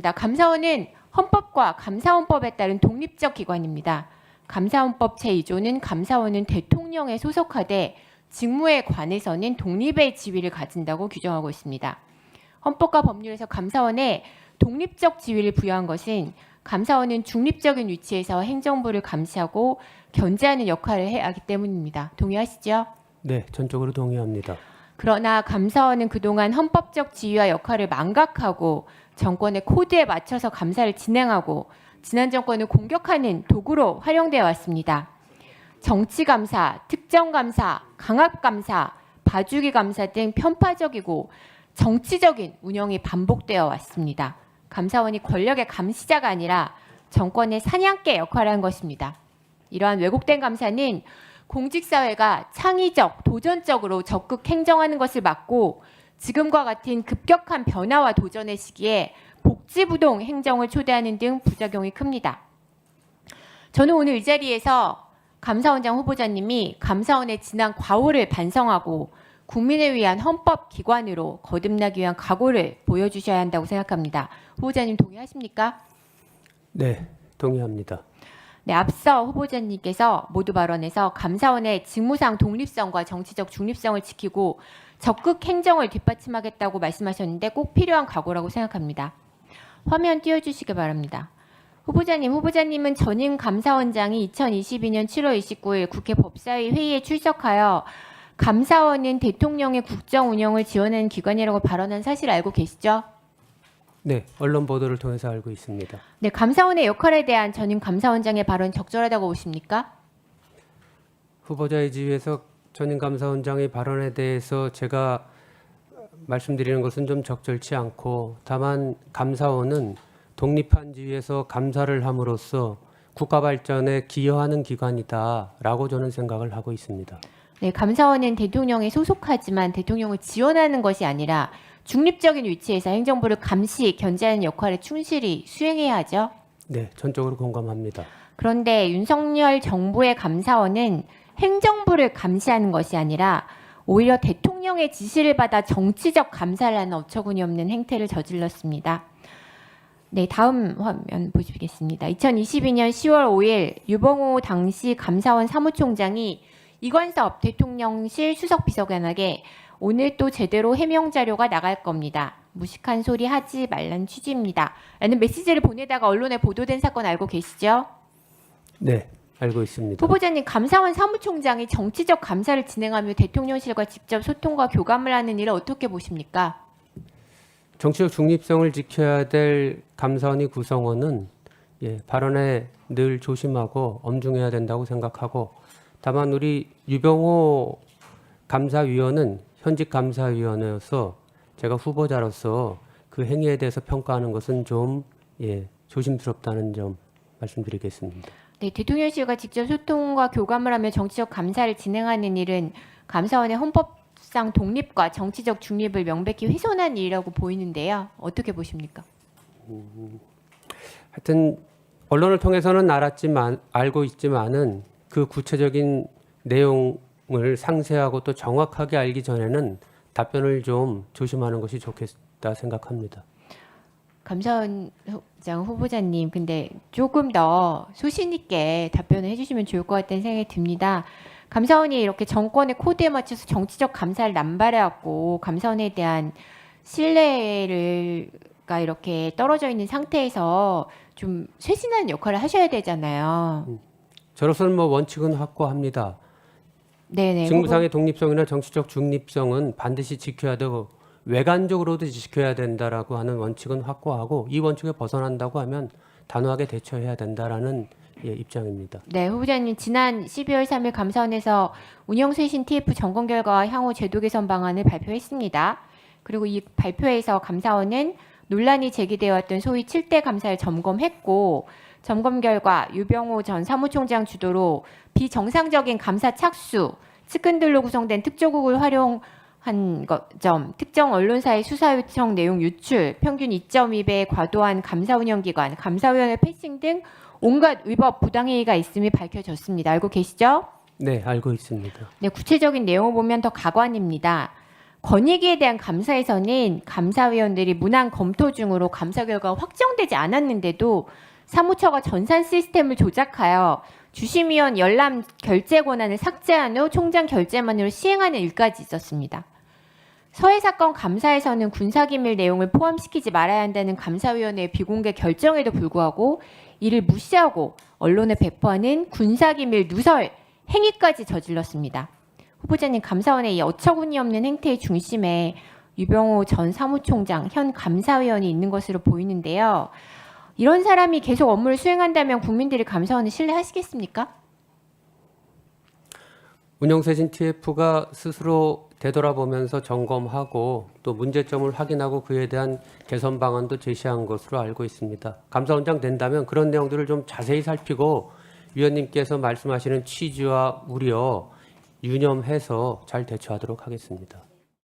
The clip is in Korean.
감사원은 헌법과 감사원법에 따른 독립적 기관입니다. 감사원법 제2조는 감사원은 대통령에 소속하되 직무에 관해서는 독립의 지위를 가진다고 규정하고 있습니다. 헌법과 법률에서 감사원에 독립적 지위를 부여한 것은 감사원은 중립적인 위치에서 행정부를 감시하고 견제하는 역할을 해야 하기 때문입니다. 동의하시죠? 네, 전적으로 동의합니다. 그러나 감사원은 그동안 헌법적 지위와 역할을 망각하고 정권의 코드에 맞춰서 감사를 진행하고 지난 정권을 공격하는 도구로 활용되어 왔습니다. 정치감사, 특정감사, 강압감사, 봐주기 감사 등 편파적이고 정치적인 운영이 반복되어 왔습니다. 감사원이 권력의 감시자가 아니라 정권의 사냥개 역할을 한 것입니다. 이러한 왜곡된 감사는 공직사회가 창의적, 도전적으로 적극 행정하는 것을 막고 지금과 같은 급격한 변화와 도전의 시기에 복지부동 행정을 초대하는 등 부작용이 큽니다. 저는 오늘 이 자리에서 감사원장 후보자님이 감사원의 지난 과오를 반성하고 국민을 위한 헌법기관으로 거듭나기 위한 각오를 보여주셔야 한다고 생각합니다. 후보자님 동의하십니까? 네, 동의합니다. 네, 앞서 후보자님께서 모두 발언에서 감사원의 직무상 독립성과 정치적 중립성을 지키고 적극 행정을 뒷받침하겠다고 말씀하셨는데 꼭 필요한 각오라고 생각합니다. 화면 띄워주시기 바랍니다. 후보자님은 전임 감사원장이 2022년 7월 29일 국회 법사위 회의에 출석하여 감사원은 대통령의 국정 운영을 지원하는 기관이라고 발언한 사실 알고 계시죠? 네, 언론 보도를 통해서 알고 있습니다. 네, 감사원의 역할에 대한 전임 감사원장의 발언 적절하다고 보십니까? 후보자의 지위에서 전임 감사원장의 발언에 대해서 제가 말씀드리는 것은 좀 적절치 않고 다만 감사원은 독립한 지위에서 감사를 함으로써 국가 발전에 기여하는 기관이다라고 저는 생각을 하고 있습니다. 네, 감사원은 대통령에 소속하지만 대통령을 지원하는 것이 아니라 중립적인 위치에서 행정부를 감시, 견제하는 역할을 충실히 수행해야 하죠. 네, 전적으로 공감합니다. 그런데 윤석열 정부의 감사원은 행정부를 감시하는 것이 아니라 오히려 대통령의 지시를 받아 정치적 감사를 하는 어처구니 없는 행태를 저질렀습니다. 네, 다음 화면 보시겠습니다. 2022년 10월 5일 유병호 당시 감사원 사무총장이 이관섭 대통령실 수석비서관에게 오늘 또 제대로 해명 자료가 나갈 겁니다. 무식한 소리 하지 말란 취지입니다. 라는 메시지를 보내다가 언론에 보도된 사건 알고 계시죠? 네, 알고 있습니다. 후보자님, 감사원 사무총장이 정치적 감사를 진행하며 대통령실과 직접 소통과 교감을 하는 일을 어떻게 보십니까? 정치적 중립성을 지켜야 될 감사원의 구성원은 발언에 늘 조심하고 엄중해야 된다고 생각하고 다만 우리 유병호 감사위원은 현직 감사위원회여서 제가 후보자로서 그 행위에 대해서 평가하는 것은 좀 조심스럽다는 점 말씀드리겠습니다. 네, 대통령실과 직접 소통과 교감을 하며 정치적 감사를 진행하는 일은 감사원의 헌법상 독립과 정치적 중립을 명백히 훼손한 일이라고 보이는데요. 어떻게 보십니까? 하여튼 언론을 통해서는 알고 있지만은 그 구체적인 내용을 상세하고 또 정확하게 알기 전에는 답변을 좀 조심하는 것이 좋겠다 생각합니다. 감사원장 후보자님, 근데 조금 더 소신 있게 답변을 해주시면 좋을 것 같다는 생각이 듭니다. 감사원이 이렇게 정권의 코드에 맞춰서 정치적 감사를 남발해왔고 감사원에 대한 신뢰가 이렇게 떨어져 있는 상태에서 좀 쇄신하는 역할을 하셔야 되잖아요. 저로서는 원칙은 확고합니다. 네네. 직무상의 독립성이나 정치적 중립성은 반드시 지켜야 되고 외관적으로도 지켜야 된다라고 하는 원칙은 확고하고 이 원칙에 벗어난다고 하면 단호하게 대처해야 된다라는 입장입니다. 네, 후보자님 지난 12월 3일 감사원에서 운영쇄신 TF 점검 결과와 향후 제도 개선 방안을 발표했습니다. 그리고 이 발표에서 감사원은 논란이 제기되어 왔던 소위 7대 감사를 점검했고 점검 결과 유병호 전 사무총장 주도로 비정상적인 감사 착수, 측근들로 구성된 특조국을 활용한 점, 특정 언론사의 수사 요청 내용 유출, 평균 2.2배의 과도한 감사 운영 기관, 감사위원회 패싱 등 온갖 위법 부당행위가 있음이 밝혀졌습니다. 알고 계시죠? 네, 알고 있습니다. 네, 구체적인 내용을 보면 더 가관입니다. 권익위에 대한 감사에서는 감사위원들이 문항 검토 중으로 감사 결과가 확정되지 않았는데도 사무처가 전산 시스템을 조작하여 주심위원 열람 결재 권한을 삭제한 후 총장 결재만으로 시행하는 일까지 있었습니다. 서해 사건 감사에서는 군사기밀 내용을 포함시키지 말아야 한다는 감사위원회의 비공개 결정에도 불구하고 이를 무시하고 언론에 배포하는 군사기밀 누설 행위까지 저질렀습니다. 후보자님, 감사원의 이 어처구니 없는 행태의 중심에 유병호 전 사무총장, 현 감사위원이 있는 것으로 보이는데요. 이런 사람이 계속 업무를 수행한다면 국민들이 감사원을 신뢰하시겠습니까? 운영쇄신 TF가 스스로 되돌아보면서 점검하고 또 문제점을 확인하고 그에 대한 개선 방안도 제시한 것으로 알고 있습니다. 감사원장 된다면 그런 내용들을 좀 자세히 살피고 위원님께서 말씀하시는 취지와 우려 유념해서 잘 대처하도록 하겠습니다.